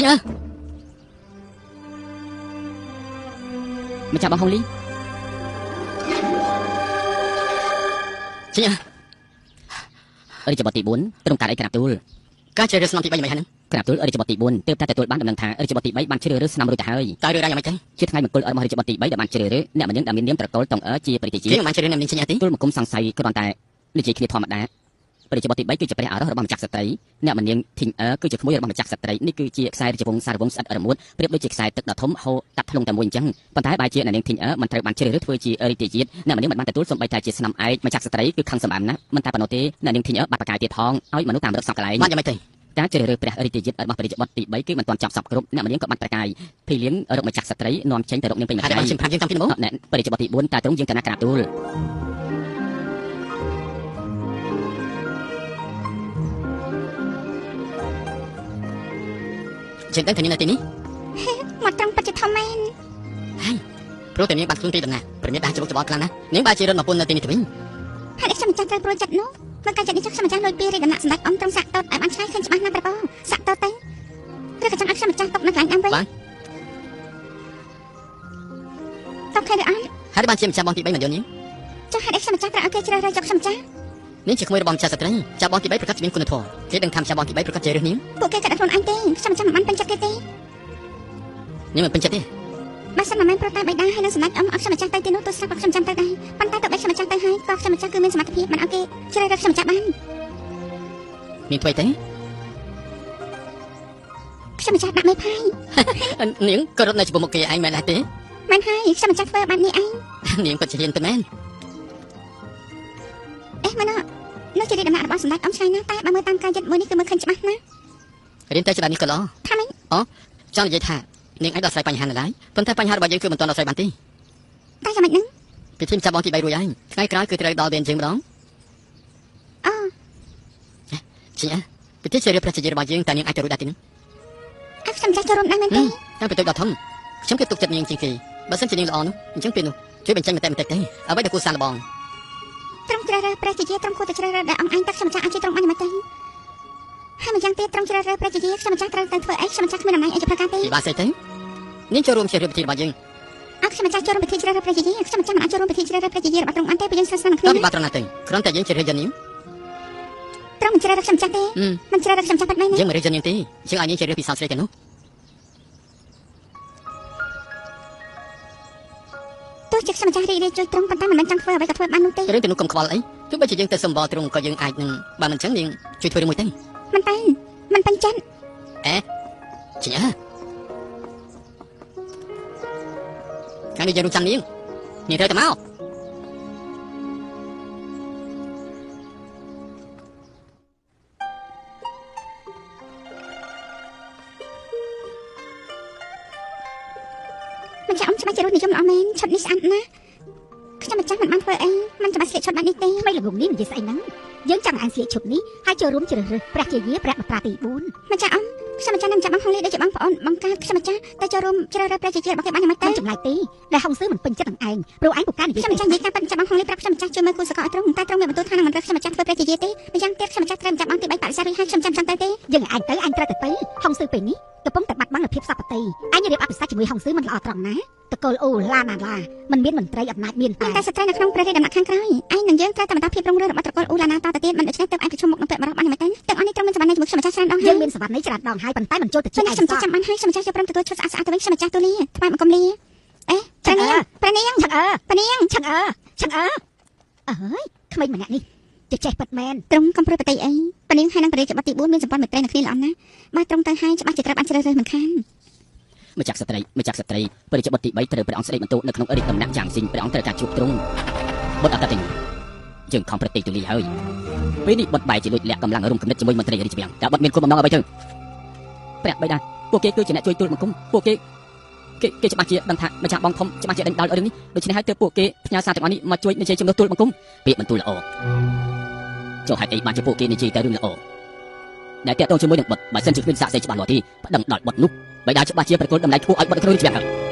ញម្ចាស់បងហុងលីចេញរាជបុត្រទី4ត្រង់ការអីក្រាបទូលការជ្រើសរើសស្នំទី3យ៉ាងម៉េចហ្នឹងក្រាបទូលរាជបុត្រទី4ទើបតែទទួលបានដំណឹងថារាជបុត្រទី3បានជ្រើសរើសស្នំរួចទៅហើយតើរឿងរ៉ាវយ៉ាងម៉េចទៅជាថ្ងៃមង្គលរបស់រាជបុត្រទី3ដែលបានជ្រើសរើសអ្នកម្នាក់ដែលមាននាមត្រកូលតុងអឺជាព្រះរាជាគេមិនបានជ្រើសរើសអ្នកម្នាក់ចេញទេទូលមកគុំសង្ស័យគ្រាន់តែនិយាយគ្នាធម្មតាព្រះរាជបុត្រទី3គឺជាព្រះអរោះរបស់ម្ចាស់ស្ត្រីអ្នកម្នាងធីងអឺគឺជាក្មួយរបស់ម្ចាស់ស្ត្រីនេះគឺជាខ្សែរាជវង្សសារវង្សស្អិតរមួតប្រៀបដូចជាខ្សែទឹកដ៏ធំហូរតាត់ធ្លុងតែមួយអញ្ចឹងប៉ុន្តែបែរជាអ្នកនាងធីងអឺមិនត្រូវបានជ្រើសរើសធ្វើជារាជជាតិអ្នកម្នាងមិនបានទទួលសូម្បីតែជាស្នំឯកម្ចាស់ស្ត្រីគឺខឹងសម្បាំណាស់មិនតែប៉ុណ្ណោះទេអ្នកនាងធីងអឺបាត់ប្រកាយទៀតផងឲ្យមនុស្សតាមរត់សក់កន្លែងបានយ៉ាងម៉េចទេការជ្រើសរើសព្រះរាជជាតិរបស់ព្រះរាជបុត្រទី3គឺមិនទាន់ចប់សពគ្រប់អ្នកម្នាងក៏បាត់ប្រកាយភីលៀងរកម្ចាស់ស្ត្រីនាំចេញទៅរកនាងពេញមួយថ្ងៃខ្ញុំប្រាប់យើងតាំងពីដំបូងព្រះរាជបុត្រទី4តែទ្រង់យើងកណាក្រាបទូលចេញទៅនាងនៅទីនេះមកត្រង់បច្ចុប្បន្នមែនហើយព្រោះតែនាងបានខ្លួនទីដំណាព្រះមេដាច្បុកច្បល់ខ្លាំងណាស់នាងបែរជារត់មកពុននៅទីនេះទៅវិញហើយខ្ញុំចាំត្រូវប្រួយចិត្តនោះមើលការចាត់នេះខ្ញុំចាំលុយពីរាជដំណាក់សម្ដេចអង្គត្រង់សាក់តតឲ្យបានឆ្ងាយឃើញច្បាស់ណាស់ប្រពោសាក់តតទៅឬក៏ចាំឲ្យខ្ញុំម្ចាស់ຕົកនៅកន្លែងដើមវិញបាទຕົកខែឬអត់ហើយបានជាម្ចាស់បងទី3មិនយល់នាងចុះហេតុអីខ្ញុំម្ចាស់ត្រូវឲ្យគេជ្រើសរើសយកខ្ញុំម្ចាស់នាងជាក្មួយរបស់ម្ចាស់ស្ត្រីចាបងទី3ប្រកាសជាមានគុណធម៌គេដឹងថាម្ចាស់បងទី3ប្រកាសជារើសនាងពួកគេក៏ដាក់ខ្លួនឯងទេខ្ញុំម្ចាស់មិនបានពេញចិត្តគេទេនាងមិនពេញចិត្តទេបើសិនមិនមែនប្រតែបៃតាហើយនឹងសម្ដេចអង្គឲ្យខ្ញុំម្ចាស់ទៅទីនោះទោះស្រាប់ខ្ញុំចាំទៅដែរប៉ុន្តែទៅបីខ្ញុំម្ចាស់ទៅហើយក៏ខ្ញុំម្ចាស់គឺមានសមត្ថភាពមិនឲ្យគេជ្រើសរើសខ្ញុំម្ចាស់បាននាងធ្វើទេខ្ញុំម្ចាស់ដាក់មេផាយនាងក៏រត់នៅចំពោះមុខគេឯងមែនដែរទេមែនហើយខ្ញុំម្ចាស់ធ្វើបែបនេះឯងនាងពិតជាហ៊ានទៅមែនអេមែននោះជារីដំណាក់របស់សម្ដេចអង្គឆ្ងាយណាស់តែបើមើលតាមការយឹតមួយនេះគឺមើលឃើញច្បាស់ណាស់រៀនតែច្បាស់នេះក៏ល្អថាម៉េចអូចង់និយាយថានាងអាចដោះស្រាយបញ្ហានៅឡើយប៉ុន្តែបញ្ហារបស់យើងគឺមិនទាន់ដោះស្រាយបានទេតែយ៉ាងម៉េចហ្នឹងពីធីមចាប់បងទី3រួចហើយថ្ងៃក្រោយគឺត្រូវដល់វេនយើងម្ដងអូជាពីទីជារៀបប្រជាជាតិរបស់យើងតើនាងអាចទៅរួចដែរទីនេះអត់ខ្ញុំចាស់ចូលរួមដែរមែនទេតាមពីទៅដល់ធំខ្ញុំគេទុកចិត្តនាងជាងគេបើសិនជានាងល្អនោះអញ្ចឹងពេលនោះជួយបញ្ចេញបន្តិចទេអ្វីដែលគួរសាឡបងត្រង់ជ្រើសរើសប្រជាជាតិត្រង់គួរតែជ្រើសរើសដែលអង្គឯងទឹកខ្ញុំម្ចាស់អាចជួយត្រង់បានយ៉ាងម៉េចទៅហើយម្យ៉ាងទៀតត្រង់ជ្រើសរើសប្រជាជាតិខ្ញុំម្ចាស់ត្រូវទៅធ្វើអីខ្ញុំម្ចាស់គ្មានអំណាចអីជាប្រការទេបាទស្អីទៅនាងចូលរួមជ្រើសរើសពិធីរបស់យើងអត់ខ្ញុំម្ចាស់ចូលរួមពិធីជ្រើសរើសប្រជាជាតិខ្ញុំម្ចាស់មិនអាចចូលរួមពិធីជ្រើសរើសប្រជាជាតិរបស់ត្រង់បានទេព្រោះយើងស្និទ្ធស្នាលនឹងគ្នាបាទត្រង់ណាទៅគ្រាន់តែយើងជ្រើសរើសយ៉ាងនេះត្រង់មិនជ្រើសរើសខ្ញុំម្ចាស់ទេមិនជ្រើសរើសខ្ញុំម្ចាស់បាត់មែនយើងមិនរើសយ៉ាងនេះទេយើងឲ្យនាងជ្រើសរើសពីសោតស្រីទៅនោះទោះជាខ្ញុំម្ចាស់រីករាយជួយត្រង់ប៉ុន្តែមិនមែនចង់ធ្វើអ្វីក៏ធ្វើបាននោះទេរឿងទៅនោះកុំខ្វល់អីទោះបីជាយើងទៅសម្បល់ត្រង់ក៏យើងអាចនឹងបើមិនអញ្ចឹងនាងជួយធ្វើរឿងមួយទេមិនទៅមិនពេញចិត្តអេជាកាលនេះយើងរំចាំនាងត្រូវទៅមកមិនចាំច្បាស់ជារស់និយមល្អមែនឈុតនេះស្អាតណាស់ខ្ញុំម្ចាស់មិនបានធ្វើអីមិនច្បាស់ស្លៀកឈុតបែបនេះទេថ្មីល្ងងនេះនិយាយស្អីហ្នឹងយើងចាំអានស្លៀកឈុតនេះហើយចូលរួមជ្រើសរើសព្រះជាយាព្រះបត្រាទី4ម្ចាស់អង្គខ្ញុំម្ចាស់នឹងចាំបងហងលីដូចជាបងប្អូនបង្កើតខ្ញុំម្ចាស់ទៅចូលរួមជ្រើសរើសព្រះជាយារបស់គេបានយ៉ាងម៉េចទៅចម្លែកទេដែលហងសឺមិនពេញចិត្តនឹងឯងព្រោះឯងពូកែនិយាយខ្ញុំម្ចាស់និយាយការប៉ັດចាំបងហងលីប្រាប់ខ្ញុំម្ចាស់ជួយមើលគូសកលឲ្យត្រង់តែត្រង់មានបន្ទូលថានឹងមិនរើសខ្ញុំម្ចាស់ធ្វើព្រះជាយាទេម្យ៉ាងទៀតខ្ញុំម្ចាស់ត្រូវចាំបងទី3បរិស័ទរួចហើយខ្ញុំចាំទៅទេយើងឯងទៅឯងត្រូវទៅហងសឺពេលនេះកំពុងតែបាត់បង់នូវភាពសព្វតីឯងរៀបអភិសេកជាមួយហងសឺមិនល្អត្រង់ណាតកូលអូឡាណាឡាមិនមានមន្ត្រីអំណាចមានតែស្ត្រីនៅក្នុងព្រះរាជដំណាក់ខាងក្រោយឯងនឹងយើងត្រូវតែបន្តភាពរុងរឿងរបស់តកូលអូឡាណាតទៅទៀតមិនដូច្នេះទើបឯងប្រជុំមុខនឹងពាក់បរោះបានយ៉ាងម៉េចទៅទាំងអស់នេះត្រូវមានសវណ្ណជាមួយខ្ញុំម្ចាស់ច្រើនដងហើយយើងមានសវណ្ណច្រើនដងហើយប៉ុន្តែមិនចូលទៅជួយឯងខ្ញុំចាំបានហើយខ្ញុំម្ចាស់យកព្រមទទួលឈុតស្អាតទៅវិញខ្ញុំម្ចាស់ទូលាថ្វាយបង្គំលាអេព្រះនាងឆឹងអើព្រះនាងឆឹងអើអើយក្មេងម្នាក់នេះចេះប៉ិតមែនត្រង់កំព្រួយបតីអីព្រះនាងហើយនឹងព្រះរាជបុត្រទី4មានសម្ព័ន្ធមេត្រីនឹងគ្នាល្អណាស់បើត្រង់ទៅហើយច្បាស់ជាត្រូវបានជ្រើសរើសមិនខានម្ចាស់ស្ត្រីព្រះរាជបុត្រទី3ត្រូវព្រះអង្គស្ដេចបន្ទោនៅក្នុងរាជដំណាក់យ៉ាងស៊ីងព្រះអង្គត្រូវការជួបទ្រង់បុត្រអត្តទិញយើងខំប្រតិទូលីហើយពេលនេះបុត្របែរជាលួចលាក់កម្លាំងរួមគំនិតជាមួយមន្ត្រីរាជវាំងតើបុត្រមានគុណបំណងអ្វីទៅព្រះបិតាពួកគេគឺជាអ្នកជួយទូលបង្គំពួកគេច្បាស់ជាដឹងថាម្ចាស់បងធំច្បាស់ជាដេញដោលរឿងនេះដូច្នេះហើយទើបពួកគេផ្ញើសារទាំងអស់នេះមកជួយនិយាយជំនួសទូលបង្គំពាក្យបន្ទូលល្អចុះហេតុអីបានជាពួកគេនិយាយតែរឿងល្អដែលតាក់ទងជាមួយនឹងបុត្របើសិនជាគ្មានសាកសីច្បាស់លាស់ទេប្តឹងដល់បុត្រនោះបិតាច្បាស់ជាប្រគល់តម្លៃធ្វើឲ្យបុត្រធ្វើរាជវាំង